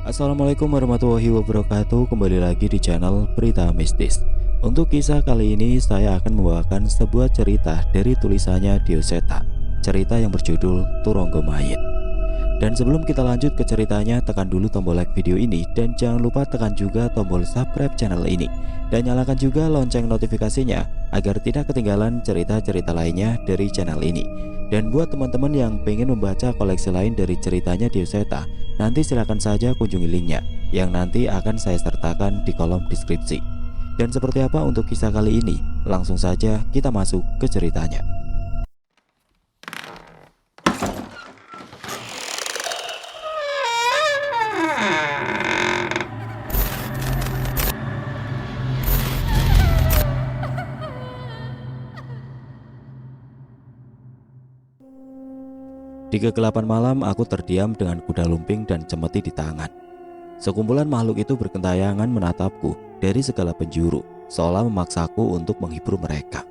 Assalamualaikum warahmatullahi wabarakatuh. Kembali lagi di channel Berita Mistis. Untuk kisah kali ini saya akan membawakan sebuah cerita dari tulisannya Dioseta. Cerita yang berjudul Turonggo Mayit. Dan sebelum kita lanjut ke ceritanya, tekan dulu tombol like video ini dan jangan lupa tekan juga tombol subscribe channel ini dan nyalakan juga lonceng notifikasinya agar tidak ketinggalan cerita-cerita lainnya dari channel ini. Dan buat teman-teman yang pengen membaca koleksi lain dari ceritanya Dioseta, nanti silakan saja kunjungi linknya yang nanti akan saya sertakan di kolom deskripsi. Dan seperti apa untuk kisah kali ini? Langsung saja kita masuk ke ceritanya. Di kegelapan malam, aku terdiam dengan kuda lumping dan cemeti di tangan. Sekumpulan makhluk itu berkentayangan menatapku dari segala penjuru, seolah memaksaku untuk menghibur mereka.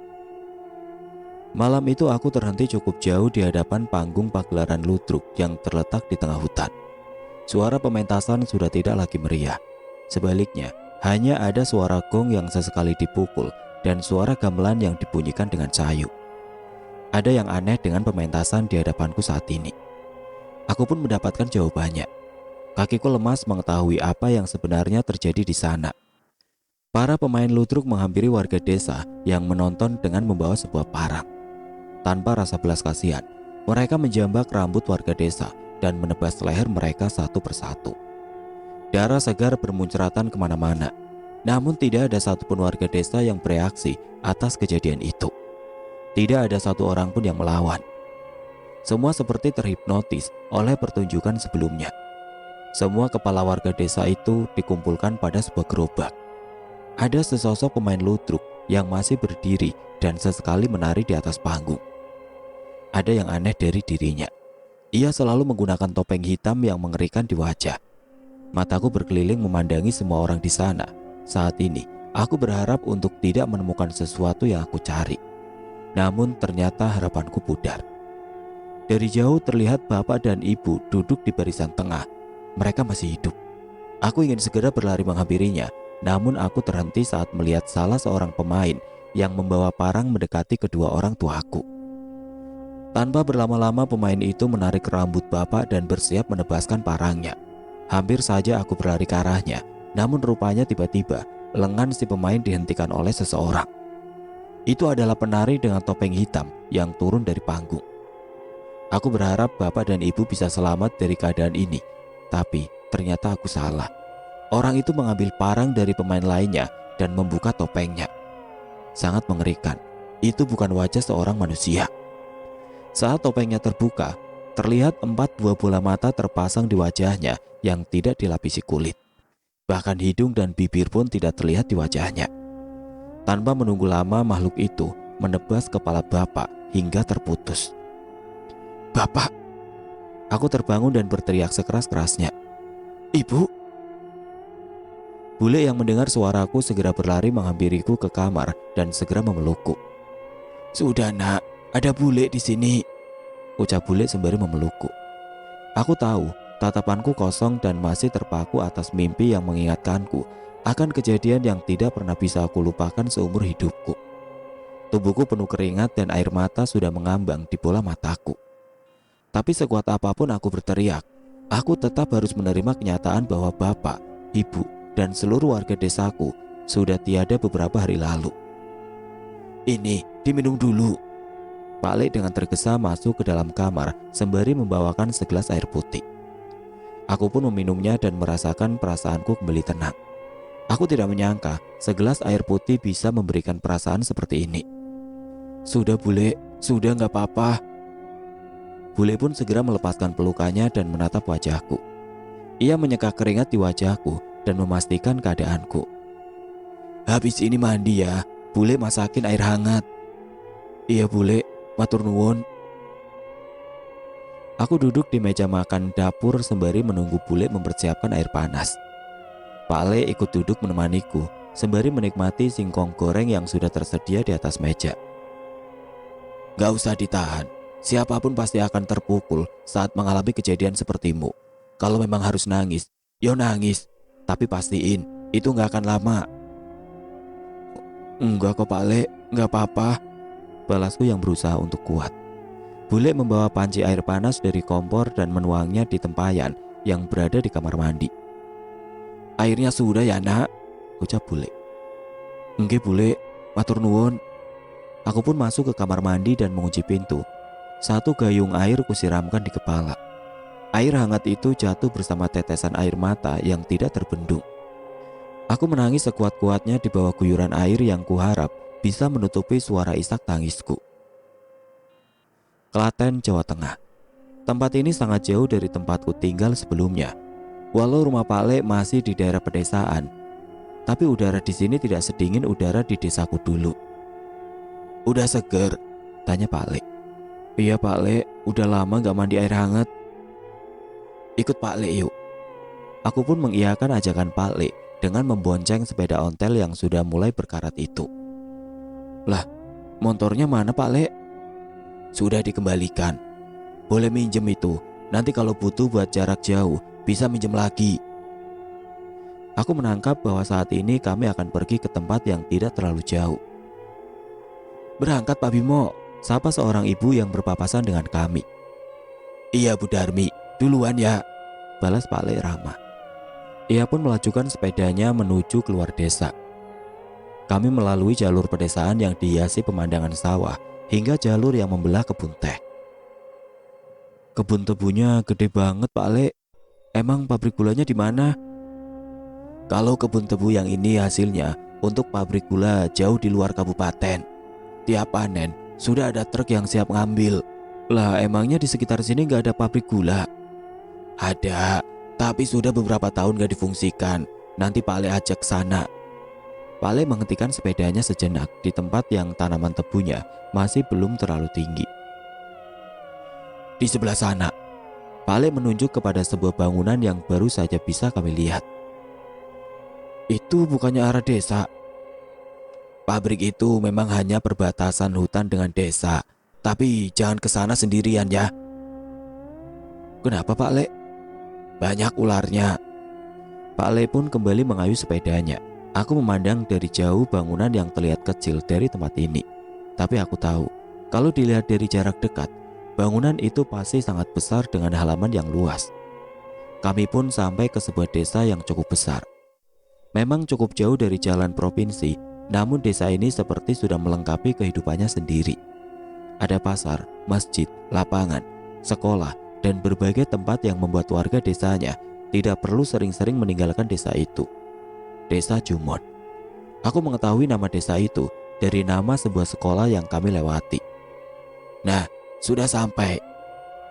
Malam itu aku terhenti cukup jauh di hadapan panggung pagelaran ludruk yang terletak di tengah hutan. Suara pementasan sudah tidak lagi meriah. Sebaliknya, hanya ada suara gong yang sesekali dipukul dan suara gamelan yang dibunyikan dengan sayu. Ada yang aneh dengan pementasan di hadapanku saat ini. Aku pun mendapatkan jawabannya. Kakiku lemas mengetahui apa yang sebenarnya terjadi di sana. Para pemain ludruk menghampiri warga desa yang menonton dengan membawa sebuah parang. Tanpa rasa belas kasihan, mereka menjambak rambut warga desa dan menebas leher mereka satu persatu. Darah segar bermuncratan kemana-mana. Namun tidak ada satupun warga desa yang bereaksi atas kejadian itu. Tidak ada satu orang pun yang melawan. Semua seperti terhipnotis oleh pertunjukan sebelumnya. Semua kepala warga desa itu dikumpulkan pada sebuah gerobak. Ada sesosok pemain ludruk yang masih berdiri dan sesekali menari di atas panggung. Ada yang aneh dari dirinya. Ia selalu menggunakan topeng hitam yang mengerikan di wajah. Mataku berkeliling memandangi semua orang di sana. Saat ini, aku berharap untuk tidak menemukan sesuatu yang aku cari. Namun ternyata harapanku pudar. Dari jauh terlihat bapak dan ibu duduk di barisan tengah. Mereka masih hidup. Aku ingin segera berlari menghampirinya, namun aku terhenti saat melihat salah seorang pemain yang membawa parang mendekati kedua orang tuaku. Tanpa berlama-lama pemain itu menarik rambut bapak dan bersiap menebaskan parangnya. Hampir saja aku berlari ke arahnya, namun rupanya tiba-tiba lengan si pemain dihentikan oleh seseorang. Itu adalah penari dengan topeng hitam yang turun dari panggung. Aku berharap bapak dan ibu bisa selamat dari keadaan ini, tapi ternyata aku salah. Orang itu mengambil parang dari pemain lainnya dan membuka topengnya. Sangat mengerikan, itu bukan wajah seorang manusia. Saat topengnya terbuka, terlihat 4 buah bola mata terpasang di wajahnya yang tidak dilapisi kulit. Bahkan hidung dan bibir pun tidak terlihat di wajahnya. Tanpa menunggu lama, makhluk itu menebas kepala bapak hingga terputus. "Bapak!" Aku terbangun dan berteriak sekeras-kerasnya. "Ibu!" Bule yang mendengar suaraku segera berlari menghampiriku ke kamar dan segera memelukku. "Sudah nak, ada bule di sini," ucap bule sembari memelukku. Aku tahu tatapanku kosong dan masih terpaku atas mimpi yang mengingatkanku akan kejadian yang tidak pernah bisa aku lupakan seumur hidupku. Tubuhku penuh keringat dan air mata sudah mengambang di bola mataku. Tapi sekuat apapun aku berteriak, aku tetap harus menerima kenyataan bahwa bapak, ibu, dan seluruh warga desaku sudah tiada beberapa hari lalu. "Ini diminum dulu." Pak Le dengan tergesa masuk ke dalam kamar sembari membawakan segelas air putih. Aku pun meminumnya dan merasakan perasaanku kembali tenang. Aku tidak menyangka segelas air putih bisa memberikan perasaan seperti ini. "Sudah bule, sudah nggak apa-apa." Bule pun segera melepaskan pelukannya dan menatap wajahku. Ia menyeka keringat di wajahku dan memastikan keadaanku. "Habis ini mandi ya, bule masakin air hangat." "Iya bule, matur nuwun." Aku duduk di meja makan dapur sembari menunggu bule mempersiapkan air panas. Pak Le ikut duduk menemaniku sembari menikmati singkong goreng yang sudah tersedia di atas meja. "Gak usah ditahan, siapapun pasti akan terpukul saat mengalami kejadian sepertimu. Kalau memang harus nangis, Yo nangis, tapi pastiin itu nggak akan lama. Enggak kok Pak Le, nggak apa-apa, balasku yang berusaha untuk kuat. Bule membawa panci air panas dari kompor dan menuangnya di tempayan yang berada di kamar mandi. Airnya sudah ya nak, ucap bule. Enggak bule, matur nuwun. Aku pun masuk ke kamar mandi dan mengunci pintu. Satu gayung air kusiramkan di kepala. Air hangat itu jatuh bersama tetesan air mata yang tidak terbendung. Aku menangis sekuat-kuatnya di bawah guyuran air yang kuharap bisa menutupi suara isak tangisku. Klaten, Jawa Tengah. Tempat ini sangat jauh dari tempatku tinggal sebelumnya. Walau rumah Pak Le masih di daerah pedesaan, tapi udara di sini tidak sedingin udara di desaku dulu. Udah seger? Tanya Pak Le. Iya Pak Le, udah lama gak mandi air hangat. Ikut Pak Le yuk. Aku pun mengiyakan ajakan Pak Le dengan membonceng sepeda ontel yang sudah mulai berkarat itu. Lah, motornya mana Pak Le? Sudah dikembalikan. Boleh minjem itu, nanti kalau butuh buat jarak jauh bisa minjem lagi. Aku menangkap bahwa saat ini kami akan pergi ke tempat yang tidak terlalu jauh. Berangkat Pak Bimo, sapa seorang ibu yang berpapasan dengan kami. Iya Bu Darmi, duluan ya, balas Pak Le ramah. Ia pun melajukan sepedanya menuju keluar desa. Kami melalui jalur pedesaan yang dihiasi pemandangan sawah hingga jalur yang membelah kebun teh. Kebun tebunya gede banget Pak Le. Emang pabrik gulanya di mana? Kalau kebun tebu yang ini hasilnya untuk pabrik gula jauh di luar kabupaten. Tiap panen sudah ada truk yang siap ngambil. Lah emangnya di sekitar sini gak ada pabrik gula? Ada, tapi sudah beberapa tahun gak difungsikan. Nanti Pak Le ajak sana. Pak Le menghentikan sepedanya sejenak di tempat yang tanaman tebunya masih belum terlalu tinggi. Di sebelah sana, Pak Le menunjuk kepada sebuah bangunan yang baru saja bisa kami lihat. Itu bukannya arah desa? Pabrik itu memang hanya perbatasan hutan dengan desa, tapi jangan ke sana sendirian ya. Kenapa Pak Le? Banyak ularnya. Pak Le pun kembali mengayuh sepedanya. Aku memandang dari jauh bangunan yang terlihat kecil dari tempat ini. Tapi aku tahu, kalau dilihat dari jarak dekat, bangunan itu pasti sangat besar dengan halaman yang luas. Kami pun sampai ke sebuah desa yang cukup besar. Memang cukup jauh dari jalan provinsi, namun desa ini seperti sudah melengkapi kehidupannya sendiri. Ada pasar, masjid, lapangan, sekolah, dan berbagai tempat yang membuat warga desanya tidak perlu sering-sering meninggalkan desa itu. Desa Jumon. Aku mengetahui nama desa itu dari nama sebuah sekolah yang kami lewati. Nah, sudah sampai.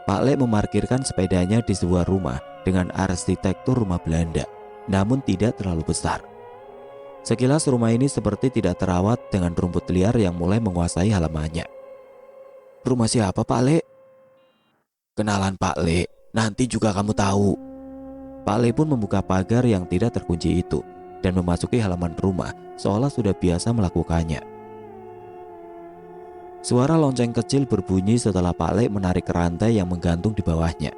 Pak Le memarkirkan sepedanya di sebuah rumah dengan arsitektur rumah Belanda, namun tidak terlalu besar. Sekilas rumah ini seperti tidak terawat dengan rumput liar yang mulai menguasai halamannya. Rumah siapa Pak Le? Kenalan Pak Le, nanti juga kamu tahu. Pak Le pun membuka pagar yang tidak terkunci itu dan memasuki halaman rumah seolah sudah biasa melakukannya. Suara lonceng kecil berbunyi setelah Pak Le menarik rantai yang menggantung di bawahnya.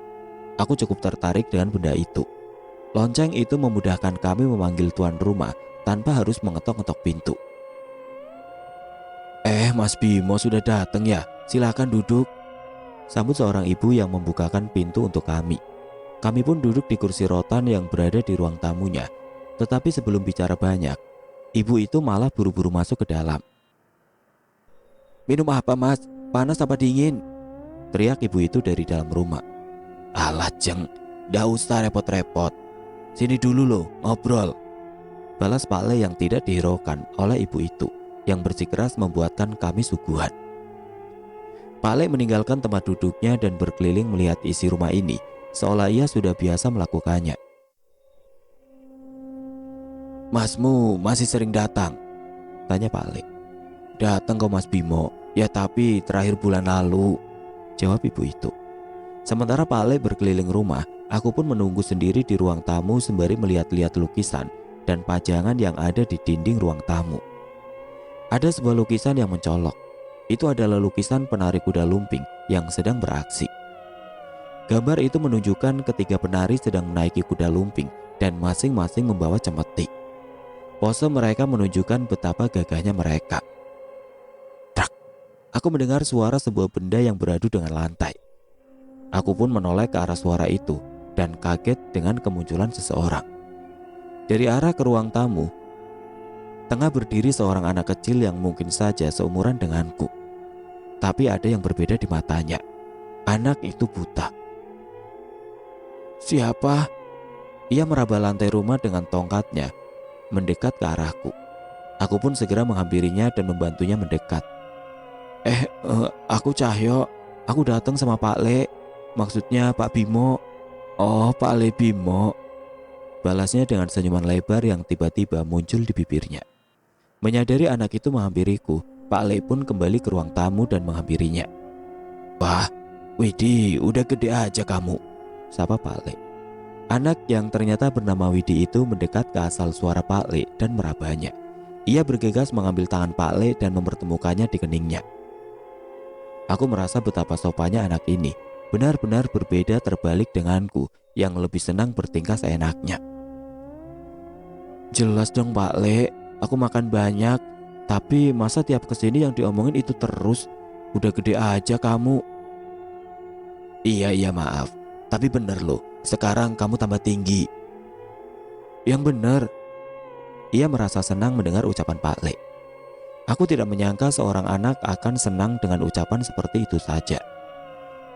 Aku cukup tertarik dengan benda itu. Lonceng itu memudahkan kami memanggil tuan rumah tanpa harus mengetok-ngetok pintu. Mas Bimo sudah datang ya, silakan duduk, sambut seorang ibu yang membukakan pintu untuk kami. Kami pun duduk di kursi rotan yang berada di ruang tamunya. Tetapi sebelum bicara banyak, ibu itu malah buru-buru masuk ke dalam. Minum apa Mas? Panas apa dingin? Teriak ibu itu dari dalam rumah. Alah Jeng, gak usah repot-repot. Sini dulu loh, ngobrol. Balas Pak Le yang tidak dihiraukan oleh ibu itu, yang bersikeras membuatkan kami suguhan. Pak Le meninggalkan tempat duduknya dan berkeliling melihat isi rumah ini, seolah ia sudah biasa melakukannya. Masmu masih sering datang? Tanya Pak Le. Datang kok Mas Bimo, ya tapi terakhir bulan lalu, jawab ibu itu. Sementara Pak Le berkeliling rumah, aku pun menunggu sendiri di ruang tamu sembari melihat-lihat lukisan dan pajangan yang ada di dinding ruang tamu. Ada sebuah lukisan yang mencolok. Itu adalah lukisan penari kuda lumping yang sedang beraksi. Gambar itu menunjukkan ketiga penari sedang menaiki kuda lumping dan masing-masing membawa cemeti. Pose mereka menunjukkan betapa gagahnya mereka. Trak! Aku mendengar suara sebuah benda yang beradu dengan lantai. Aku pun menoleh ke arah suara itu dan kaget dengan kemunculan seseorang. Dari arah ke ruang tamu, tengah berdiri seorang anak kecil yang mungkin saja seumuran denganku. Tapi ada yang berbeda di matanya. Anak itu buta. Siapa? Ia meraba lantai rumah dengan tongkatnya, mendekat ke arahku. Aku pun segera menghampirinya dan membantunya mendekat. Aku Cahyo. Aku datang sama Pak Le. Maksudnya Pak Bimo. Oh, Pak Le Bimo. Balasnya dengan senyuman lebar yang tiba-tiba muncul di bibirnya. Menyadari anak itu menghampiriku, Pak Le pun kembali ke ruang tamu dan menghampirinya. Wah, Widi, udah gede aja kamu, sapa Pak Le. Anak yang ternyata bernama Widi itu mendekat ke asal suara Pak Le dan merabanya. Ia bergegas mengambil tangan Pak Le dan mempertemukannya di keningnya. Aku merasa betapa sopannya anak ini, benar-benar berbeda terbalik denganku yang lebih senang bertingkah seenaknya. Jelas dong Pak Le, aku makan banyak, tapi masa tiap kesini yang diomongin itu terus? Udah gede aja kamu. Iya maaf, tapi bener loh, sekarang kamu tambah tinggi. Yang bener. Ia merasa senang mendengar ucapan Pak Le. Aku tidak menyangka seorang anak akan senang dengan ucapan seperti itu saja.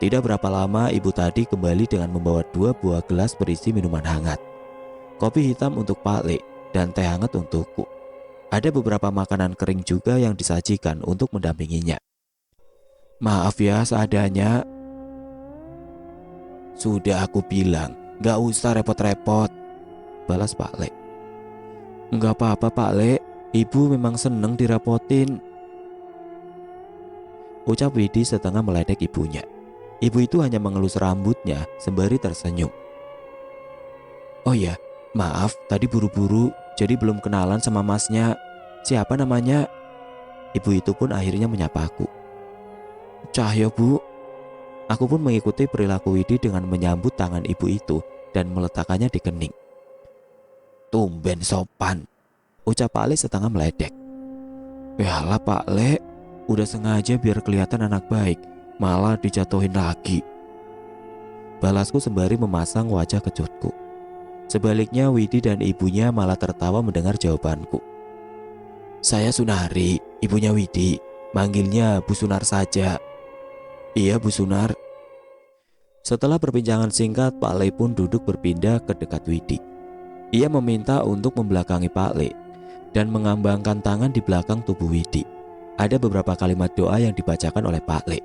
Tidak berapa lama ibu tadi kembali dengan membawa 2 buah gelas berisi minuman hangat. Kopi hitam untuk Pak Le dan teh hangat untukku. Ada beberapa makanan kering juga yang disajikan untuk mendampinginya. Maaf ya seadanya. Sudah aku bilang, gak usah repot-repot, balas Pak Le. Enggak apa-apa Pak Le, ibu memang seneng direpotin, ucap Widi setengah meledek ibunya. Ibu itu hanya mengelus rambutnya sembari tersenyum. Oh ya, maaf tadi buru-buru jadi belum kenalan sama masnya. Siapa namanya? Ibu itu pun akhirnya menyapaku. Cahyo Bu. Aku pun mengikuti perilaku Widi dengan menyambut tangan ibu itu dan meletakkannya di kening. Tumben sopan, ucap Pak Le setengah meledek. Yalah Pak Le, udah sengaja biar kelihatan anak baik, malah dijatuhin lagi, balasku sembari memasang wajah kejutku. Sebaliknya Widi dan ibunya malah tertawa mendengar jawabanku. Saya Sunari, ibunya Widi, manggilnya Bu Sunar saja. Iya Bu Sunar. Setelah perbincangan singkat, Pak Le pun duduk berpindah ke dekat Widi. Ia meminta untuk membelakangi Pak Le dan mengambangkan tangan di belakang tubuh Widi. Ada beberapa kalimat doa yang dibacakan oleh Pak Le.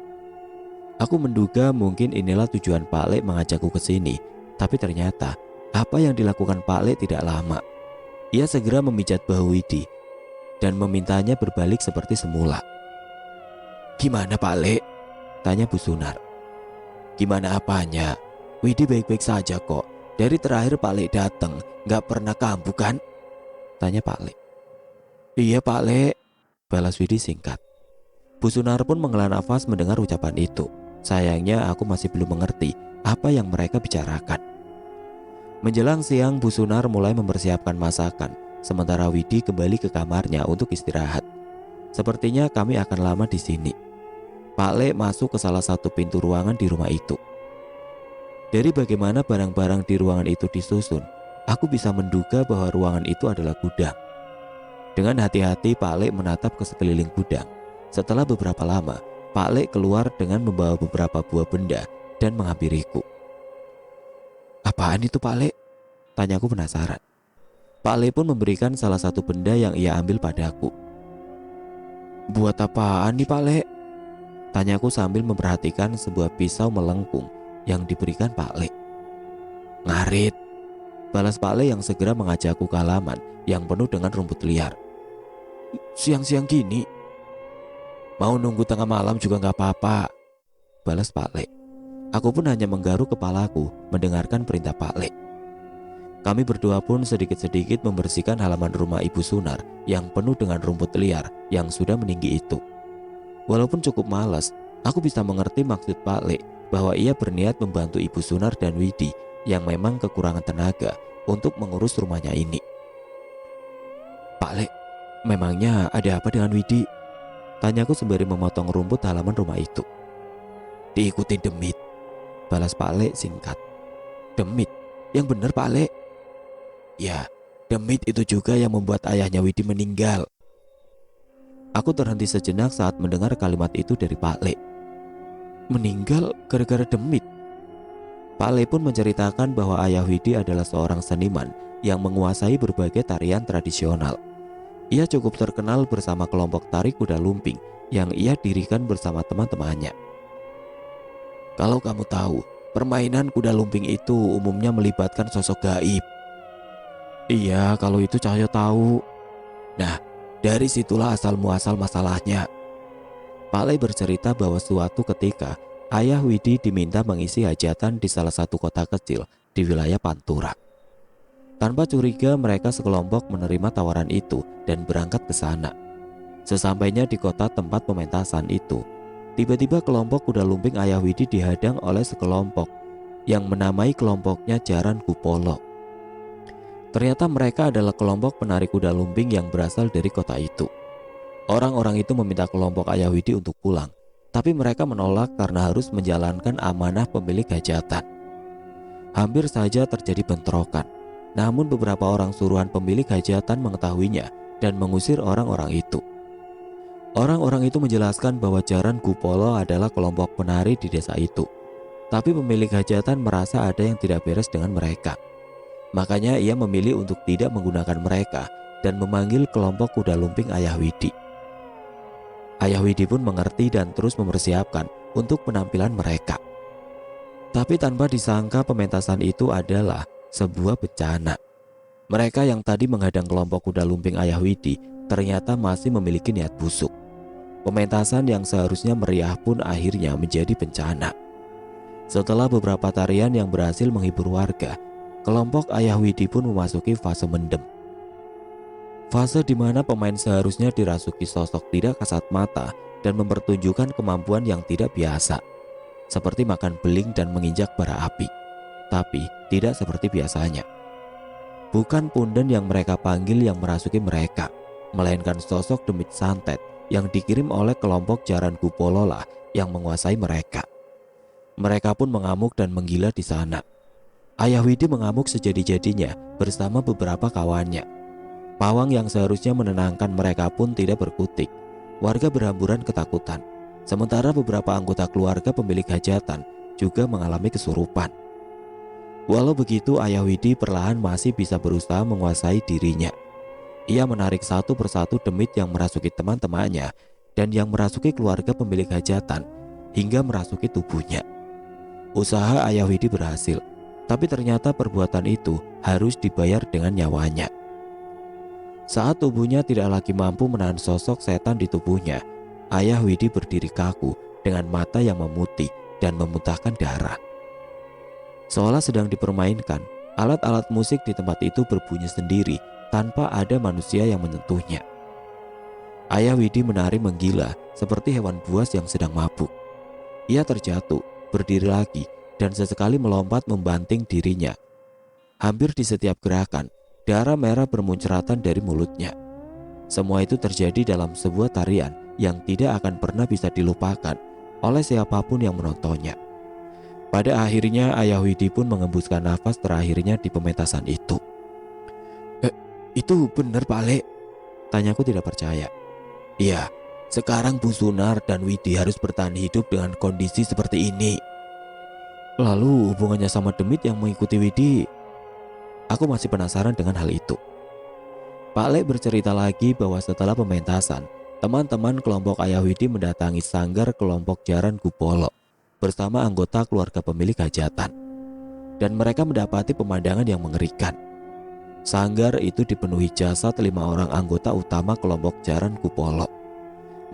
Aku menduga mungkin inilah tujuan Pak Le mengajakku ke sini, tapi ternyata apa yang dilakukan Pak Le tidak lama. Ia segera memijat bahu Widi dan memintanya berbalik seperti semula. Gimana Pak Le? Tanya Bu Sunar. Gimana apanya? Widi baik-baik saja kok. Dari terakhir Pak Le datang, gak pernah kambuh kan? Tanya Pak Le. Iya Pak Le, balas Widi singkat. Bu Sunar pun menghela nafas mendengar ucapan itu. Sayangnya aku masih belum mengerti apa yang mereka bicarakan. Menjelang siang, Bu Sunar mulai mempersiapkan masakan, sementara Widi kembali ke kamarnya untuk istirahat. Sepertinya kami akan lama di sini. Pak Le masuk ke salah satu pintu ruangan di rumah itu. Dari bagaimana barang-barang di ruangan itu disusun, aku bisa menduga bahwa ruangan itu adalah gudang. Dengan hati-hati Pak Le menatap ke sekeliling gudang. Setelah beberapa lama, Pak Le keluar dengan membawa beberapa buah benda dan menghampiriku. Apaan itu Pak Le? Tanyaku penasaran. Pak Le pun memberikan salah satu benda yang ia ambil padaku. Buat apaan nih Pak Le? Tanyaku sambil memperhatikan sebuah pisau melengkung yang diberikan Pak Le. Ngarit, balas Pak Le yang segera mengajakku ke halaman yang penuh dengan rumput liar. Siang-siang gini? Mau nunggu tengah malam juga gak apa-apa, balas Pak Le. Aku pun hanya menggaruk kepalaku mendengarkan perintah Pak Le. Kami berdua pun sedikit-sedikit membersihkan halaman rumah Ibu Sunar yang penuh dengan rumput liar yang sudah meninggi itu. Walaupun cukup malas, aku bisa mengerti maksud Pak Le bahwa ia berniat membantu Ibu Sunar dan Widi yang memang kekurangan tenaga untuk mengurus rumahnya ini. Pak Lek, memangnya ada apa dengan Widi? Tanyaku sembari memotong rumput halaman rumah itu. Diikuti demit, balas Pak Lek singkat. Demit? Yang benar Pak Lek? Ya, demit itu juga yang membuat ayahnya Widi meninggal. Aku terhenti sejenak saat mendengar kalimat itu dari Pak Lek. Meninggal gara-gara demit? Pak Le pun menceritakan bahwa ayah Widi adalah seorang seniman yang menguasai berbagai tarian tradisional. Ia cukup terkenal bersama kelompok tari kuda lumping yang ia dirikan bersama teman-temannya. Kalau kamu tahu, permainan kuda lumping itu umumnya melibatkan sosok gaib. Iya, kalau itu Cahyo tahu. Nah, dari situlah asal muasal masalahnya. Pak Le bercerita bahwa suatu ketika ayah Widi diminta mengisi hajatan di salah satu kota kecil di wilayah Pantura. Tanpa curiga mereka sekelompok menerima tawaran itu dan berangkat ke sana. Sesampainya di kota tempat pementasan itu, tiba-tiba kelompok kuda lumping ayah Widi dihadang oleh sekelompok yang menamai kelompoknya Jaran Kupolo. Ternyata mereka adalah kelompok penari kuda lumping yang berasal dari kota itu. Orang-orang itu meminta kelompok ayah Widi untuk pulang, tapi mereka menolak karena harus menjalankan amanah pemilik hajatan. Hampir saja terjadi bentrokan. Namun beberapa orang suruhan pemilik hajatan mengetahuinya dan mengusir orang-orang itu. Orang-orang itu menjelaskan bahwa Jaran Kupolo adalah kelompok penari di desa itu. Tapi pemilik hajatan merasa ada yang tidak beres dengan mereka. Makanya ia memilih untuk tidak menggunakan mereka dan memanggil kelompok kuda lumping ayah Widi. Ayah Widi pun mengerti dan terus mempersiapkan untuk penampilan mereka. Tapi tanpa disangka pementasan itu adalah sebuah bencana. Mereka yang tadi menghadang kelompok kuda lumping ayah Widi ternyata masih memiliki niat busuk. Pementasan yang seharusnya meriah pun akhirnya menjadi bencana. Setelah beberapa tarian yang berhasil menghibur warga, kelompok ayah Widi pun memasuki fase mendem. Fase di mana pemain seharusnya dirasuki sosok tidak kasat mata dan mempertunjukkan kemampuan yang tidak biasa, seperti makan beling dan menginjak bara api. Tapi tidak seperti biasanya. Bukan punden yang mereka panggil yang merasuki mereka, melainkan sosok demit santet yang dikirim oleh kelompok Jaran Kupolo lah yang menguasai mereka. Mereka pun mengamuk dan menggila di sana. Ayah Widi mengamuk sejadi-jadinya bersama beberapa kawannya. Pawang yang seharusnya menenangkan mereka pun tidak berkutik. Warga berhamburan ketakutan. Sementara beberapa anggota keluarga pemilik hajatan juga mengalami kesurupan. Walau begitu, ayah Widi perlahan masih bisa berusaha menguasai dirinya. Ia menarik satu persatu demit yang merasuki teman-temannya dan yang merasuki keluarga pemilik hajatan hingga merasuki tubuhnya. Usaha ayah Widi berhasil, tapi ternyata perbuatan itu harus dibayar dengan nyawanya. Saat tubuhnya tidak lagi mampu menahan sosok setan di tubuhnya, ayah Widi berdiri kaku dengan mata yang memutih dan memuntahkan darah. Seolah sedang dipermainkan, alat-alat musik di tempat itu berbunyi sendiri tanpa ada manusia yang menyentuhnya. Ayah Widi menari menggila seperti hewan buas yang sedang mabuk. Ia terjatuh, berdiri lagi, dan sesekali melompat membanting dirinya. Hampir di setiap gerakan, darah merah bermunceratan dari mulutnya. Semua itu terjadi dalam sebuah tarian yang tidak akan pernah bisa dilupakan oleh siapapun yang menontonnya. Pada akhirnya ayah Widi pun mengembuskan nafas terakhirnya di pementasan itu. Itu benar Pak Le? Tanyaku tidak percaya. Iya, sekarang Bu Sunar dan Widi harus bertahan hidup dengan kondisi seperti ini. Lalu hubungannya sama demit yang mengikuti Widi? Aku masih penasaran dengan hal itu. Pak Le bercerita lagi bahwa setelah pementasan, teman-teman kelompok ayah Widi mendatangi sanggar kelompok Jaran Kupolo bersama anggota keluarga pemilik hajatan, dan mereka mendapati pemandangan yang mengerikan. Sanggar itu dipenuhi jasad 5 orang anggota utama kelompok Jaran Kupolo.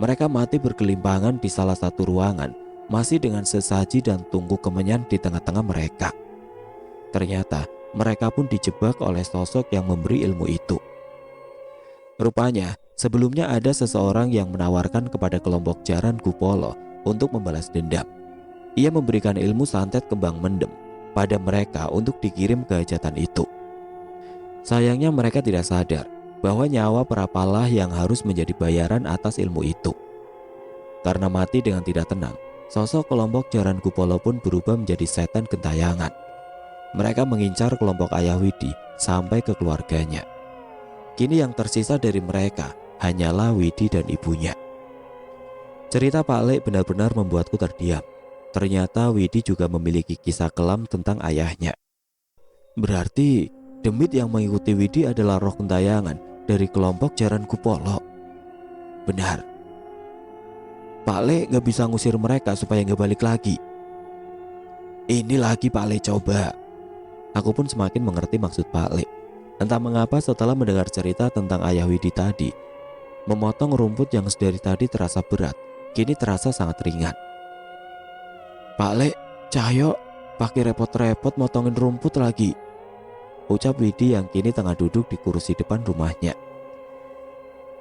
Mereka mati bergelimpangan di salah satu ruangan, masih dengan sesaji dan tungku kemenyan di tengah-tengah mereka. Ternyata mereka pun dijebak oleh sosok yang memberi ilmu itu. Rupanya sebelumnya ada seseorang yang menawarkan kepada kelompok Jaran Kupolo untuk membalas dendam. Ia memberikan ilmu santet kembang mendem pada mereka untuk dikirim ke hajatan itu. Sayangnya mereka tidak sadar bahwa nyawa perapalah yang harus menjadi bayaran atas ilmu itu. Karena mati dengan tidak tenang, sosok kelompok Jaran Kupolo pun berubah menjadi setan gentayangan. Mereka mengincar kelompok Ayah Widi sampai ke keluarganya. Kini yang tersisa dari mereka hanyalah Widi dan ibunya. Cerita Pak Lek benar-benar membuatku terdiam. Ternyata Widi juga memiliki kisah kelam tentang ayahnya. Berarti demit yang mengikuti Widi adalah roh gentayangan dari kelompok Jaran Kupolo. Benar. Pak Lek gak bisa ngusir mereka supaya gak balik lagi. Ini lagi Pak Lek coba. Aku pun semakin mengerti maksud Pak Lek. Entah mengapa setelah mendengar cerita tentang ayah Widi tadi, memotong rumput yang sedari tadi terasa berat, kini terasa sangat ringan. Pak Lek, Cahyo, pakai repot-repot motongin rumput lagi, ucap Widi yang kini tengah duduk di kursi depan rumahnya.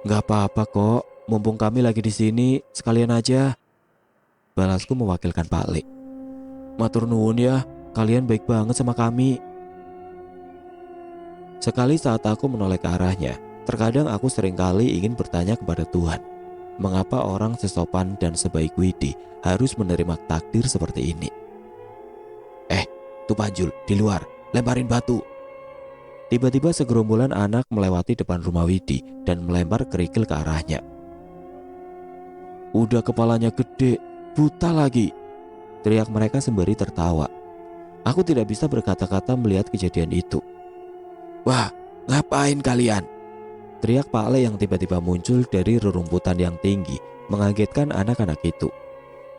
Gak apa-apa kok, mumpung kami lagi di sini, sekalian aja, balasku mewakilkan Pak Lek. Matur nuwun ya, kalian baik banget sama kami. Sekali saat aku menoleh ke arahnya, terkadang aku seringkali ingin bertanya kepada Tuhan, mengapa orang sesopan dan sebaik Widi harus menerima takdir seperti ini? Tuh Panjul, di luar, lemparin batu. Tiba-tiba segerombolan anak melewati depan rumah Widi dan melempar kerikil ke arahnya. Udah kepalanya gede, buta lagi, teriak mereka sembari tertawa. Aku tidak bisa berkata-kata melihat kejadian itu. Wah, ngapain kalian? Teriak Pak Le yang tiba-tiba muncul dari rerumputan yang tinggi, mengagetkan anak-anak itu.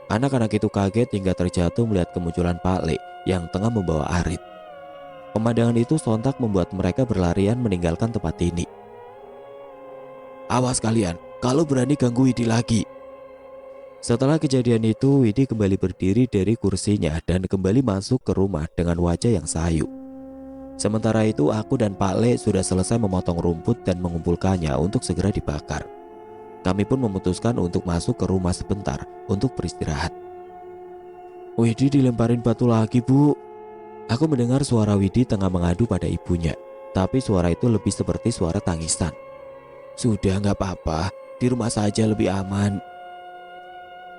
Anak-anak itu kaget hingga terjatuh melihat kemunculan Pak Le yang tengah membawa arit. Pemandangan itu sontak membuat mereka berlarian meninggalkan tempat ini. Awas kalian, kalau berani ganggu Widi lagi. Setelah kejadian itu, Widi kembali berdiri dari kursinya dan kembali masuk ke rumah dengan wajah yang sayu. Sementara itu aku dan Pak Le sudah selesai memotong rumput dan mengumpulkannya untuk segera dibakar. Kami pun memutuskan untuk masuk ke rumah sebentar untuk beristirahat. Widi dilemparin batu lagi bu. Aku mendengar suara Widi tengah mengadu pada ibunya, tapi suara itu lebih seperti suara tangisan. Sudah gak apa-apa, di rumah saja lebih aman.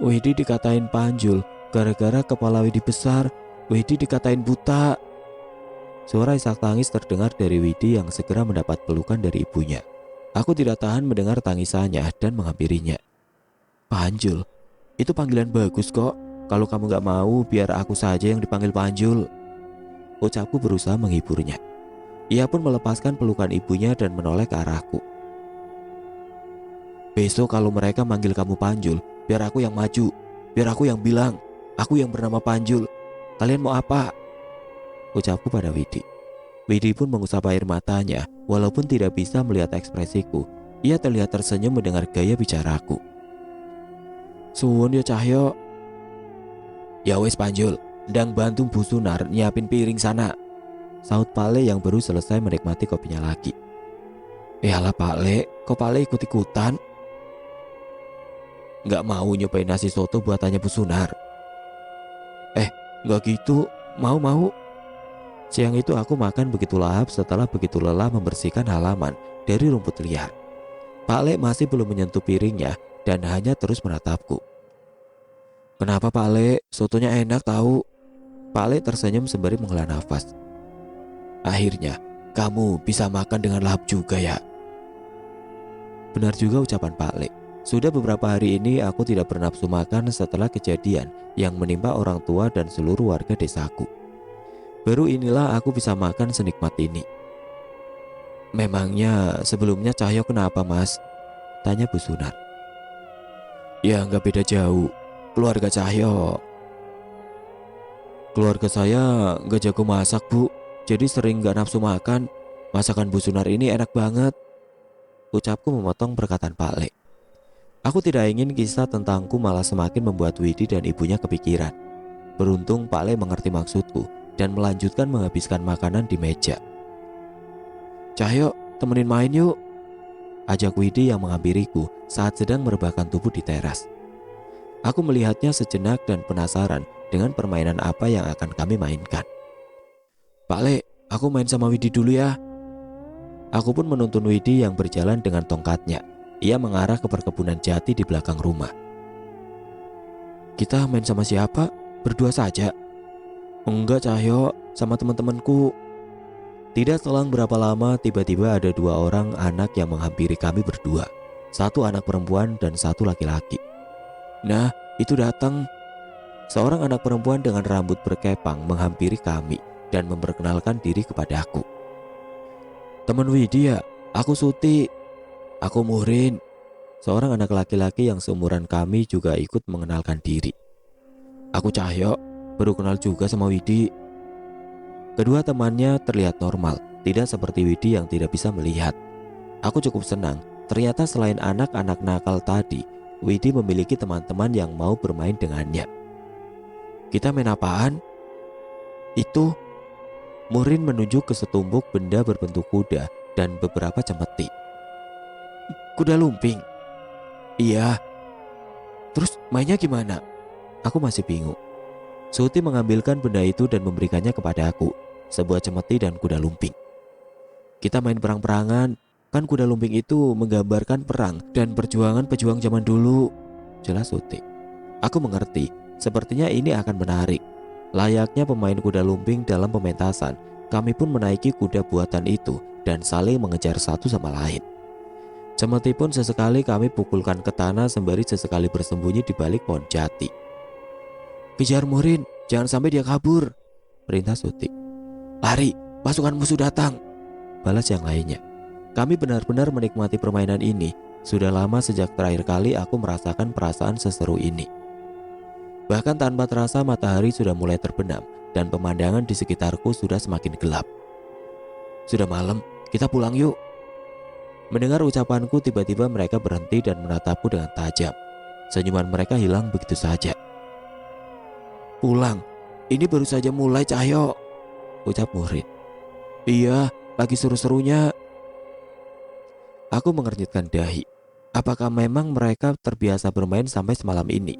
Widi dikatain Panjul, gara-gara kepala Widi besar, Widi dikatain buta. Suara isak tangis terdengar dari Widi yang segera mendapat pelukan dari ibunya. Aku tidak tahan mendengar tangisannya dan menghampirinya. Panjul, itu panggilan bagus kok. Kalau kamu gak mau, biar aku saja yang dipanggil Panjul. Ucapku berusaha menghiburnya. Ia pun melepaskan pelukan ibunya dan menoleh ke arahku. Besok kalau mereka manggil kamu Panjul, biar aku yang maju. Biar aku yang bilang, aku yang bernama Panjul. Kalian mau apa? Ucapku pada Widi. Widi pun mengusap air matanya. Walaupun tidak bisa melihat ekspresiku, ia terlihat tersenyum mendengar gaya bicaraku. Suwun ya Cahyo. Ya wes Panjul, ndang bantu Bu Sunar nyiapin piring sana, saut Pak Le yang baru selesai menikmati kopinya lagi. Alah Pak Le, kok Pak Le ikut-ikutan? Gak mau nyobain nasi soto buatannya Bu Sunar. Gak gitu, mau. Siang itu aku makan begitu lahap setelah begitu lelah membersihkan halaman dari rumput liar. Pak Le masih belum menyentuh piringnya dan hanya terus menatapku. Kenapa Pak Le? Sotonya enak tahu. Pak Le tersenyum sembari menghela nafas. Akhirnya kamu bisa makan dengan lahap juga ya. Benar juga ucapan Pak Le. Sudah beberapa hari ini aku tidak bernafsu makan setelah kejadian yang menimpa orang tua dan seluruh warga desaku. Baru inilah aku bisa makan senikmat ini. Memangnya sebelumnya Cahyo kenapa mas? Tanya Bu Sunar. Ya nggak beda jauh. Keluarga Cahyo. Keluarga saya nggak jago masak bu. Jadi sering nggak nafsu makan. Masakan Bu Sunar ini enak banget. Ucapku memotong perkataan Pak Le. Aku tidak ingin kisah tentangku malah semakin membuat Widi dan ibunya kepikiran. Beruntung Pak Le mengerti maksudku dan melanjutkan menghabiskan makanan di meja. Cahyo, temenin main yuk, ajak Widi yang menghampiriku saat sedang merebahkan tubuh di teras. Aku melihatnya sejenak dan penasaran dengan permainan apa yang akan kami mainkan. Pak Le, aku main sama Widi dulu ya. Aku pun menuntun Widi yang berjalan dengan tongkatnya. Ia mengarah ke perkebunan jati di belakang rumah. Kita main sama siapa? Berdua saja? Enggak Cahyo, sama teman-temanku. Tidak selang berapa lama tiba-tiba ada dua orang anak yang menghampiri kami berdua. Satu anak perempuan dan satu laki-laki. Nah, itu datang. Seorang anak perempuan dengan rambut berkepang menghampiri kami dan memperkenalkan diri kepadaku. Teman Widya, aku Suti. Aku Muhrin. Seorang anak laki-laki yang seumuran kami juga ikut mengenalkan diri. Aku Cahyo, baru kenal juga sama Widi. Kedua temannya terlihat normal, tidak seperti Widi yang tidak bisa melihat. Aku cukup senang, ternyata selain anak-anak nakal tadi, Widi memiliki teman-teman yang mau bermain dengannya. Kita main apaan? Itu. Muhrin menunjuk ke setumpuk benda berbentuk kuda dan beberapa cemeti. Kuda lumping? Iya. Terus mainnya gimana? Aku masih bingung. Suti mengambilkan benda itu dan memberikannya kepada aku, sebuah cemeti dan kuda lumping. Kita main perang-perangan, kan kuda lumping itu menggambarkan perang dan perjuangan pejuang zaman dulu, jelas Suti. Aku mengerti, sepertinya ini akan menarik. Layaknya pemain kuda lumping dalam pementasan, kami pun menaiki kuda buatan itu dan saling mengejar satu sama lain. Cemeti pun sesekali kami pukulkan ke tanah sembari sesekali bersembunyi di balik pohon jati. Kejar Muhrin, jangan sampai dia kabur, perintah Suti. Lari, pasukan musuh datang, balas yang lainnya. Kami benar-benar menikmati permainan ini. Sudah lama sejak terakhir kali aku merasakan perasaan seseru ini. Bahkan tanpa terasa matahari sudah mulai terbenam dan pemandangan di sekitarku sudah semakin gelap. Sudah malam, kita pulang yuk. Mendengar ucapanku tiba-tiba mereka berhenti dan menatapku dengan tajam. Senyuman mereka hilang begitu saja. Pulang? Ini baru saja mulai Cahyo, ucap Muhrin. Iya, lagi seru-serunya. Aku mengernyitkan dahi. Apakah memang mereka terbiasa bermain sampai semalam ini?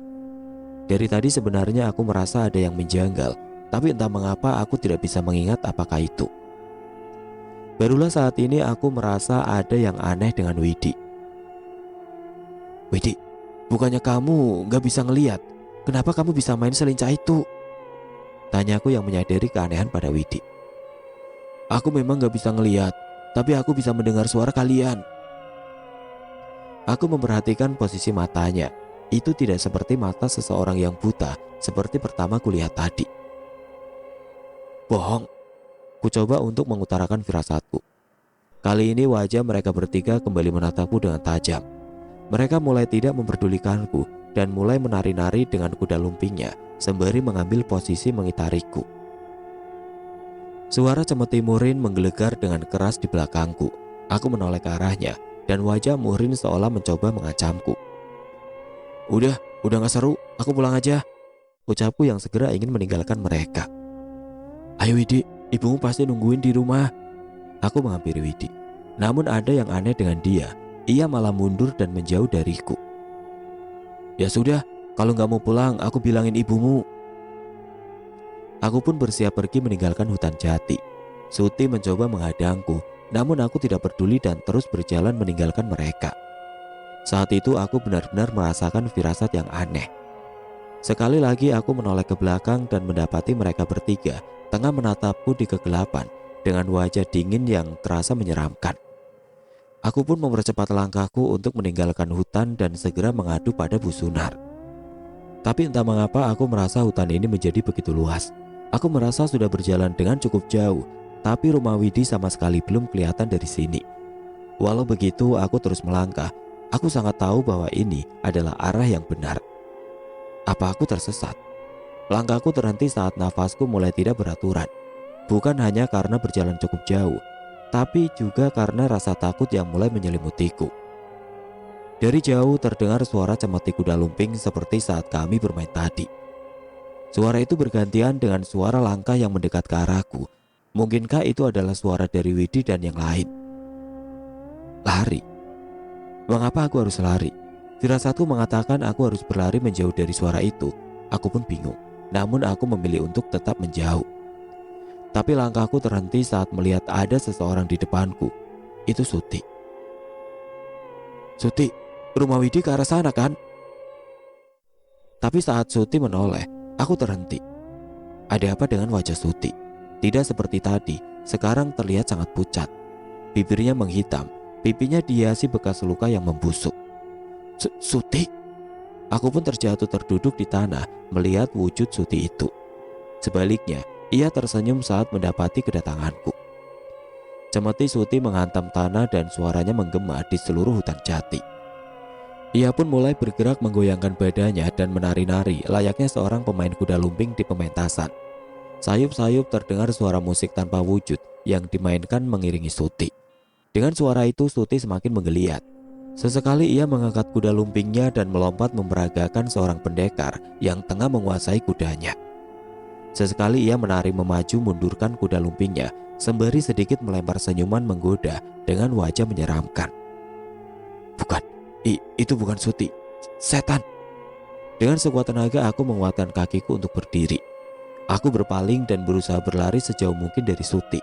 Dari tadi sebenarnya aku merasa ada yang menjanggal, tapi entah mengapa aku tidak bisa mengingat apakah itu. Barulah saat ini aku merasa ada yang aneh dengan Widi. Widi, bukannya kamu gak bisa ngelihat? Kenapa kamu bisa main selincah itu? Tanyaku yang menyadari keanehan pada Widi. Aku memang gak bisa ngelihat, tapi aku bisa mendengar suara kalian. Aku memperhatikan posisi matanya. Itu tidak seperti mata seseorang yang buta seperti pertama kulihat tadi. Bohong. Ku coba untuk mengutarakan firasatku. Kali ini wajah mereka bertiga kembali menatapku dengan tajam. Mereka mulai tidak memperdulikanku dan mulai menari-nari dengan kuda lumpingnya sembari mengambil posisi mengitariku. Suara cemeti Muhrin menggelegar dengan keras di belakangku. Aku menoleh ke arahnya dan wajah Muhrin seolah mencoba mengancamku. Udah gak seru, aku pulang aja, ucapku yang segera ingin meninggalkan mereka. Ayo Widi, ibumu pasti nungguin di rumah. Aku menghampiri Widi. Namun ada yang aneh dengan dia. Ia malah mundur dan menjauh dariku. Ya sudah, kalau gak mau pulang aku bilangin ibumu. Aku pun bersiap pergi meninggalkan hutan jati. Suti mencoba menghadangku, namun aku tidak peduli dan terus berjalan meninggalkan mereka. Saat itu aku benar-benar merasakan firasat yang aneh. Sekali lagi aku menoleh ke belakang dan mendapati mereka bertiga tengah menatapku di kegelapan dengan wajah dingin yang terasa menyeramkan. Aku pun mempercepat langkahku untuk meninggalkan hutan dan segera mengadu pada Bu Sunar. Tapi entah mengapa aku merasa hutan ini menjadi begitu luas. Aku merasa sudah berjalan dengan cukup jauh, tapi rumah Widi sama sekali belum kelihatan dari sini. Walau begitu aku terus melangkah. Aku sangat tahu bahwa ini adalah arah yang benar. Apa aku tersesat? Langkahku terhenti saat nafasku mulai tidak beraturan. Bukan hanya karena berjalan cukup jauh, tapi juga karena rasa takut yang mulai menyelimutiku. Dari jauh terdengar suara cemeti kuda lumping seperti saat kami bermain tadi. Suara itu bergantian dengan suara langkah yang mendekat ke arahku. Mungkinkah itu adalah suara dari Widi dan yang lain? Lari. Mengapa aku harus lari? Firasatku mengatakan aku harus berlari menjauh dari suara itu. Aku pun bingung. Namun aku memilih untuk tetap menjauh. Tapi langkahku terhenti saat melihat ada seseorang di depanku. itu Suti. "Suti, rumah Widi ke arah sana kan?" Tapi saat Suti menoleh, aku terhenti. Ada apa dengan wajah Suti? Tidak seperti tadi, sekarang terlihat sangat pucat. Bibirnya menghitam, pipinya dihiasi bekas luka yang membusuk. Suti? Aku pun terjatuh terduduk di tanah melihat wujud Suti itu. Sebaliknya, ia tersenyum saat mendapati kedatanganku. Cemeti Suti menghantam tanah dan suaranya menggema di seluruh hutan jati. Ia pun mulai bergerak menggoyangkan badannya dan menari-nari layaknya seorang pemain kuda lumping di pementasan. Sayup-sayup terdengar suara musik tanpa wujud yang dimainkan mengiringi Suti. Dengan suara itu Suti semakin menggeliat. Sesekali ia mengangkat kuda lumpingnya dan melompat memperagakan seorang pendekar yang tengah menguasai kudanya. Sesekali ia menari memaju mundurkan kuda lumpingnya sembari sedikit melempar senyuman menggoda dengan wajah menyeramkan. "Bukan, itu bukan Suti, setan." Dengan sekuat tenaga aku menguatkan kakiku untuk berdiri. Aku berpaling dan berusaha berlari sejauh mungkin dari Suti.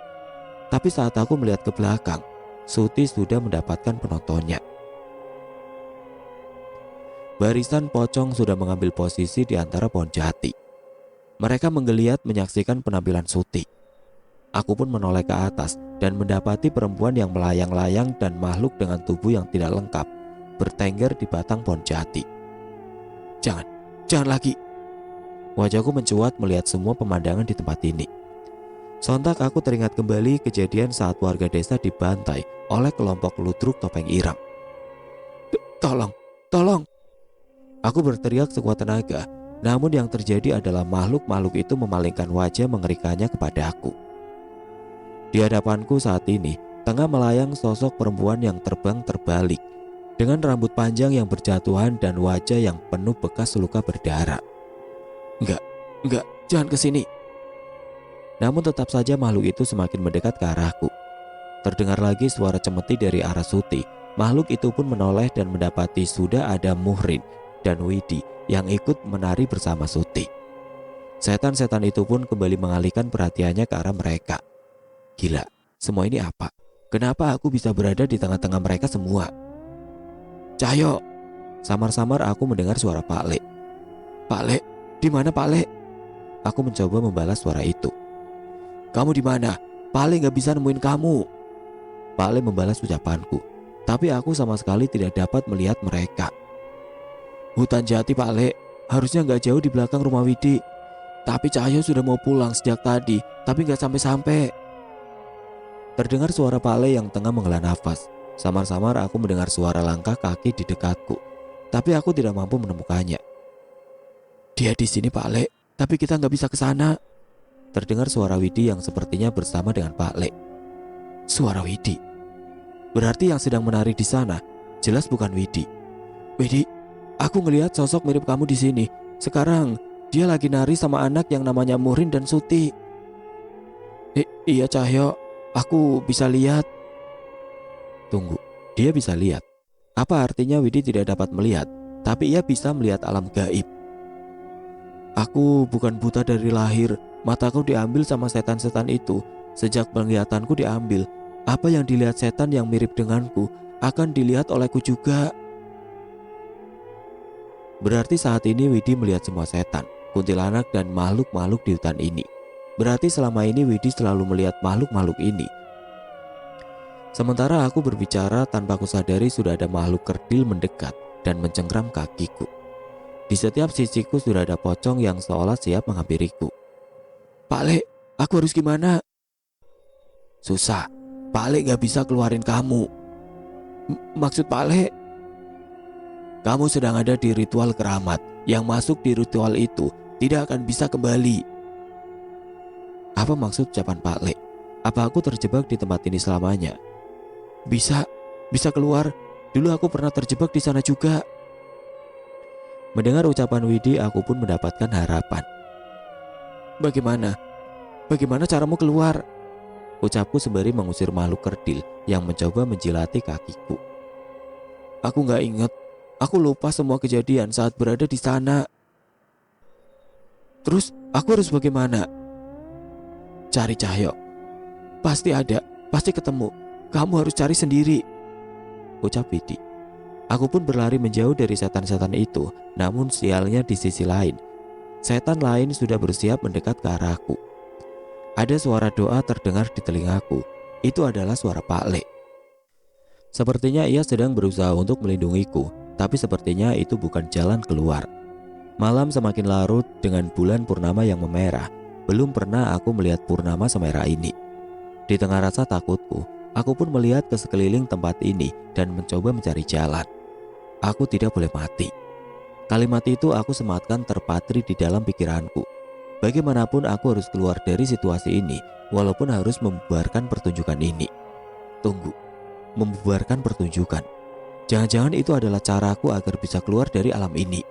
Tapi saat aku melihat ke belakang, Suti sudah mendapatkan penontonnya. Barisan pocong sudah mengambil posisi di antara pohon jati. Mereka menggeliat menyaksikan penampilan Suti. Aku pun menoleh ke atas dan mendapati perempuan yang melayang-layang dan makhluk dengan tubuh yang tidak lengkap bertengger di batang pohon jati. Jangan lagi. Wajahku mencuat melihat semua pemandangan di tempat ini. Sontak aku teringat kembali kejadian saat warga desa dibantai oleh kelompok ludruk topeng irang. Tolong. Aku berteriak sekuat tenaga, namun yang terjadi adalah makhluk-makhluk itu memalingkan wajah mengerikannya kepada aku. Di hadapanku saat ini tengah melayang sosok perempuan yang terbang terbalik dengan rambut panjang yang berjatuhan dan wajah yang penuh bekas luka berdarah. Enggak, jangan kesini. Namun tetap saja makhluk itu semakin mendekat ke arahku. Terdengar lagi suara cemeti dari arah Suti. Makhluk itu pun menoleh dan mendapati sudah ada Muhrin dan Widi yang ikut menari bersama Suti. Setan-setan itu pun kembali mengalihkan perhatiannya ke arah mereka. Gila, semua ini apa? Kenapa aku bisa berada di tengah-tengah mereka semua? "Cahyo!" Samar-samar aku mendengar suara Pak Le. "Pak Le, di mana Pak Le?" Aku mencoba membalas suara itu. "Kamu di mana? Pak Le gak bisa nemuin kamu." Pak Le membalas ucapanku, tapi aku sama sekali tidak dapat melihat mereka. "Hutan jati Pak Le, harusnya gak jauh di belakang rumah Widi. Tapi Cahyo sudah mau pulang sejak tadi, tapi gak sampai-sampai." Terdengar suara Pak Le yang tengah menghela nafas. Samar-samar aku mendengar suara langkah kaki di dekatku, tapi aku tidak mampu menemukannya. "Dia di sini Pak Le, tapi kita gak bisa ke sana." Terdengar suara Widi yang sepertinya bersama dengan Pak Le. Suara Widi. Berarti yang sedang menari di sana jelas bukan Widi. "Widi, aku ngelihat sosok mirip kamu di sini. Sekarang dia lagi nari sama anak yang namanya Murin dan Suti." Iya Cahyo, aku bisa lihat." Tunggu, dia bisa lihat? Apa artinya Widi tidak dapat melihat, tapi ia bisa melihat alam gaib? "Aku bukan buta dari lahir. Mataku diambil sama setan-setan itu. Sejak penglihatanku diambil, apa yang dilihat setan yang mirip denganku akan dilihat olehku juga." Berarti saat ini Widi melihat semua setan, kuntilanak dan makhluk-makhluk di hutan ini. Berarti selama ini Widi selalu melihat makhluk-makhluk ini. Sementara aku berbicara, tanpa kusadari sudah ada makhluk kerdil mendekat dan mencengkram kakiku. Di setiap sisiku sudah ada pocong yang seolah siap menghampiriku. "Pak Le, aku harus gimana?" "Susah, Pak Le gak bisa keluarin kamu." Maksud Pak Le?" "Kamu sedang ada di ritual keramat. Yang masuk di ritual itu tidak akan bisa kembali." Apa maksud ucapan Pak Le? Apa aku terjebak di tempat ini selamanya? Bisa keluar. Dulu aku pernah terjebak di sana juga." Mendengar ucapan Widi, aku pun mendapatkan harapan. Bagaimana caramu keluar?" Ucapku sembari mengusir makhluk kerdil yang mencoba menjilati kakiku. "Aku gak ingat. Aku lupa semua kejadian saat berada di sana." "Terus aku harus bagaimana?" "Cari Cahyo. Pasti ada, pasti ketemu. kamu harus cari sendiri, ucap Widi. Aku pun berlari menjauh dari setan-setan itu. Namun sialnya di sisi lain, setan lain sudah bersiap mendekat ke arahku. Ada suara doa terdengar di telingaku. Itu adalah suara Pak Le. Sepertinya ia sedang berusaha untuk melindungiku, tapi sepertinya itu bukan jalan keluar. Malam semakin larut dengan bulan purnama yang memerah. Belum pernah aku melihat purnama semerah ini. Di tengah rasa takutku, aku pun melihat ke sekeliling tempat ini dan mencoba mencari jalan. Aku tidak boleh mati. Kalimat itu aku sematkan terpatri di dalam pikiranku. Bagaimanapun aku harus keluar dari situasi ini, walaupun harus membubarkan pertunjukan ini. Tunggu, membubarkan pertunjukan. Jangan-jangan itu adalah caraku agar bisa keluar dari alam ini.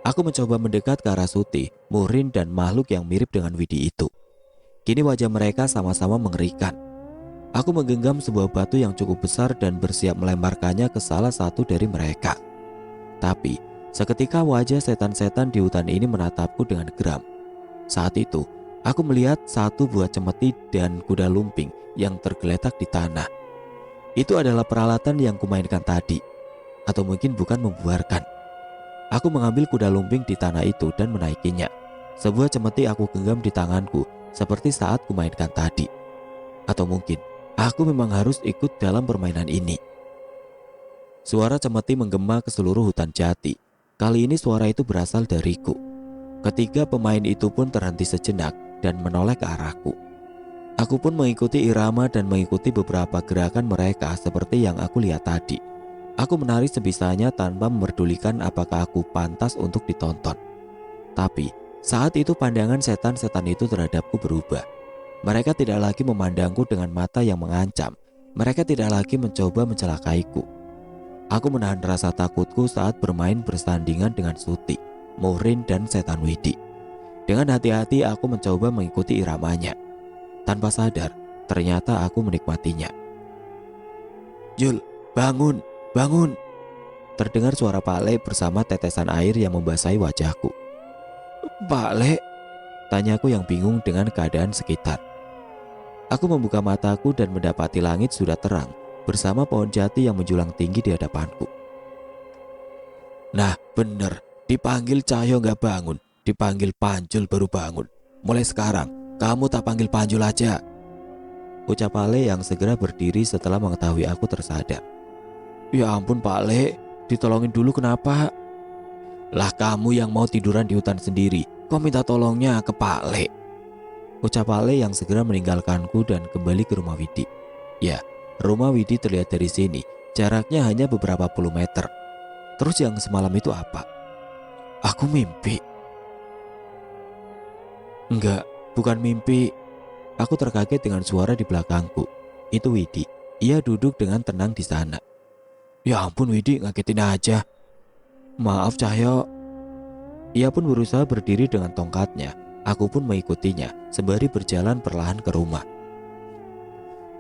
Aku mencoba mendekat ke arah Suti, Murin, dan makhluk yang mirip dengan Widi itu. Kini wajah mereka sama-sama mengerikan. Aku menggenggam sebuah batu yang cukup besar dan bersiap melemparkannya ke salah satu dari mereka. Tapi, seketika wajah setan-setan di hutan ini menatapku dengan geram. Saat itu, aku melihat satu buah cemeti dan kuda lumping yang tergeletak di tanah. Itu adalah peralatan yang kumainkan tadi. Atau mungkin bukan membuarkan. Aku mengambil kuda lumping di tanah itu dan menaikinya. Sebuah cemeti aku genggam di tanganku, seperti saat kumainkan tadi. Atau mungkin aku memang harus ikut dalam permainan ini. Suara cemeti menggema ke seluruh hutan jati. Kali ini suara itu berasal dariku. Ketiga pemain itu pun terhenti sejenak dan menoleh ke arahku. Aku pun mengikuti irama dan mengikuti beberapa gerakan mereka seperti yang aku lihat tadi. Aku menari sebisanya tanpa memerdulikan apakah aku pantas untuk ditonton. Tapi saat itu pandangan setan-setan itu terhadapku berubah. Mereka tidak lagi memandangku dengan mata yang mengancam. Mereka tidak lagi mencoba mencelakaiku. Aku menahan rasa takutku saat bermain bersandingan dengan Suti, Murin, dan setan Widi. Dengan hati-hati aku mencoba mengikuti iramanya. Tanpa sadar, ternyata aku menikmatinya. Jul, bangun, bangun! Terdengar suara Pak Le bersama tetesan air yang membasahi wajahku. Pak Le? Tanyaku yang bingung dengan keadaan sekitar. Aku membuka mataku dan mendapati langit sudah terang bersama pohon jati yang menjulang tinggi di hadapanku. Nah bener, dipanggil Cahyo gak bangun, dipanggil Panjul baru bangun. Mulai sekarang, kamu tak panggil Panjul aja, ucap Pak Le yang segera berdiri setelah mengetahui aku tersadar. Ya ampun Pak Le, ditolongin dulu kenapa? Lah kamu yang mau tiduran di hutan sendiri, kok minta tolongnya ke Pak Le? Ucap Pak Le yang segera meninggalkanku dan kembali ke rumah Widi. Ya, rumah Widi terlihat dari sini, jaraknya hanya beberapa puluh meter. Terus yang semalam itu apa? Aku mimpi? Enggak, bukan mimpi. Aku terkaget dengan suara di belakangku. Itu Widi. Ia duduk dengan tenang di sana. Ya ampun Widi, ngagetin aja. Maaf Cahyo. Ia pun berusaha berdiri dengan tongkatnya. Aku pun mengikutinya sembari berjalan perlahan ke rumah.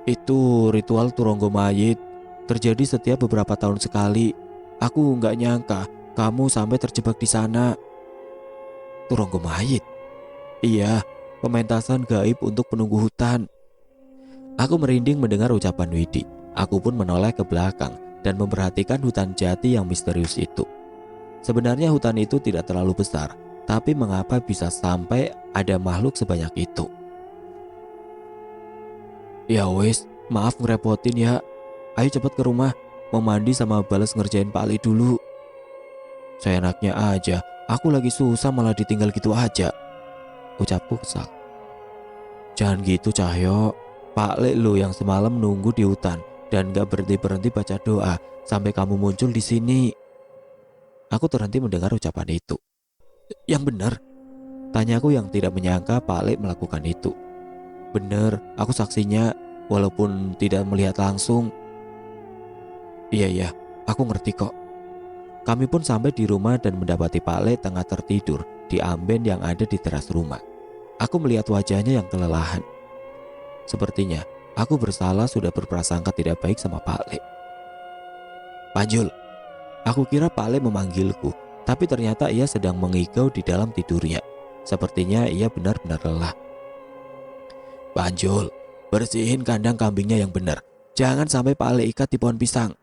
Itu ritual Turonggo Mayit. Terjadi setiap beberapa tahun sekali. Aku nggak nyangka kamu sampai terjebak di sana. Turonggo Mayit? Iya, pementasan gaib untuk penunggu hutan. Aku merinding mendengar ucapan Widi. Aku pun menoleh ke belakang dan memperhatikan hutan jati yang misterius itu. Sebenarnya hutan itu tidak terlalu besar, tapi mengapa bisa sampai ada makhluk sebanyak itu? Ya wes, maaf ngerepotin ya. Ayo cepet ke rumah, mau mandi sama balas ngerjain Pak Ali dulu. Seenaknya aja, aku lagi susah malah ditinggal gitu aja, ucapku kesal. Jangan gitu Cahyo, Pak Le lo yang semalam nunggu di hutan dan gak berhenti-berhenti baca doa sampai kamu muncul di sini. Aku terhenti mendengar ucapan itu. Yang benar? Tanyaku yang tidak menyangka Pak Le melakukan itu. Benar, aku saksinya walaupun tidak melihat langsung. Iya, aku ngerti kok. Kami pun sampai di rumah dan mendapati Pak Le tengah tertidur di amben yang ada di teras rumah. Aku melihat wajahnya yang kelelahan. Sepertinya aku bersalah sudah berprasangka tidak baik sama Pak Le. Panjul, aku kira Pak Le memanggilku, tapi ternyata ia sedang mengigau di dalam tidurnya. Sepertinya ia benar-benar lelah. Panjul, bersihin kandang kambingnya yang benar. Jangan sampai Pak Le ikat di pohon pisang.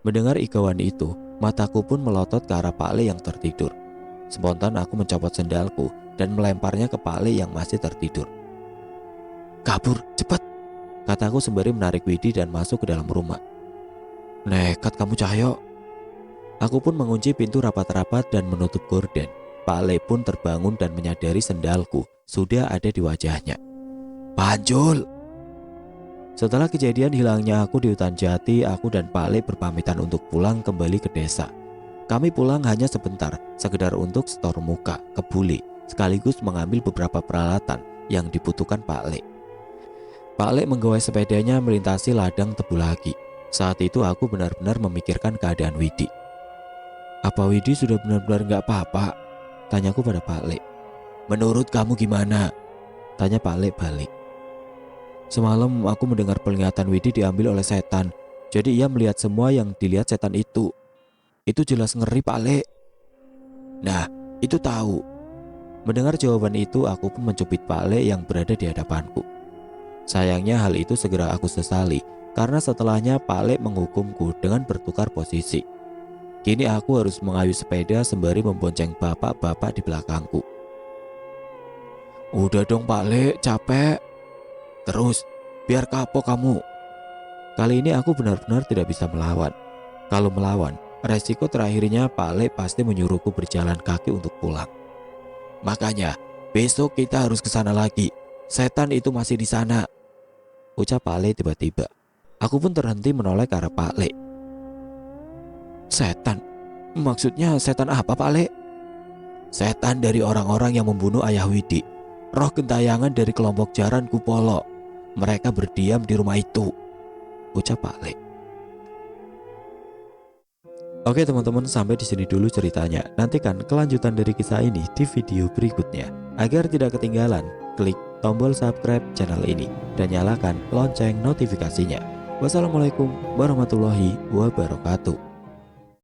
Mendengar ikauan itu, mataku pun melotot ke arah Pak Le yang tertidur. Spontan aku mencopot sendalku dan melemparnya ke Pak Le yang masih tertidur. Kabur, cepat, kataku sembari menarik Widi dan masuk ke dalam rumah. Nekat kamu, Cahyo. Aku pun mengunci pintu rapat-rapat dan menutup gorden. Pak Le pun terbangun dan menyadari sendalku sudah ada di wajahnya. Panjul! Setelah kejadian hilangnya aku di hutan jati, aku dan Pak Le berpamitan untuk pulang kembali ke desa. Kami pulang hanya sebentar, sekedar untuk setor muka ke bule, sekaligus mengambil beberapa peralatan yang dibutuhkan Pak Le. Pak Le menggawai sepedanya melintasi ladang tebu lagi. Saat itu aku benar-benar memikirkan keadaan Widi. Apa Widi sudah benar-benar gak apa-apa? Tanyaku pada Pak Le. Menurut kamu gimana? Tanya Pak Le balik. Semalam aku mendengar penglihatan Widi diambil oleh setan. Jadi ia melihat semua yang dilihat setan itu. Itu jelas ngeri, Pak Le. Nah, itu tahu. Mendengar jawaban itu, aku pun mencubit Pak Le yang berada di hadapanku. Sayangnya hal itu segera aku sesali, karena setelahnya Pak Le menghukumku dengan bertukar posisi. Kini aku harus mengayuh sepeda sembari membonceng bapak-bapak di belakangku. Udah dong Pak Le, capek. Terus, biar kapok kamu. Kali ini aku benar-benar tidak bisa melawan. Kalau melawan, resiko terakhirnya Pak Le pasti menyuruhku berjalan kaki untuk pulang. Makanya, besok kita harus ke sana lagi. Setan itu masih di sana, ucap Pak Le tiba-tiba. Aku pun terhenti menoleh ke arah Pak Le. Setan? Maksudnya setan apa, Pak Le? Setan dari orang-orang yang membunuh ayah Widi. Roh gentayangan dari kelompok Jaran Kupolo. Mereka berdiam di rumah itu, ucap Pak Le. Oke teman-teman, sampai di sini dulu ceritanya. Nantikan kelanjutan dari kisah ini di video berikutnya. Agar tidak ketinggalan, klik tombol subscribe channel ini dan nyalakan lonceng notifikasinya. Wassalamualaikum warahmatullahi wabarakatuh.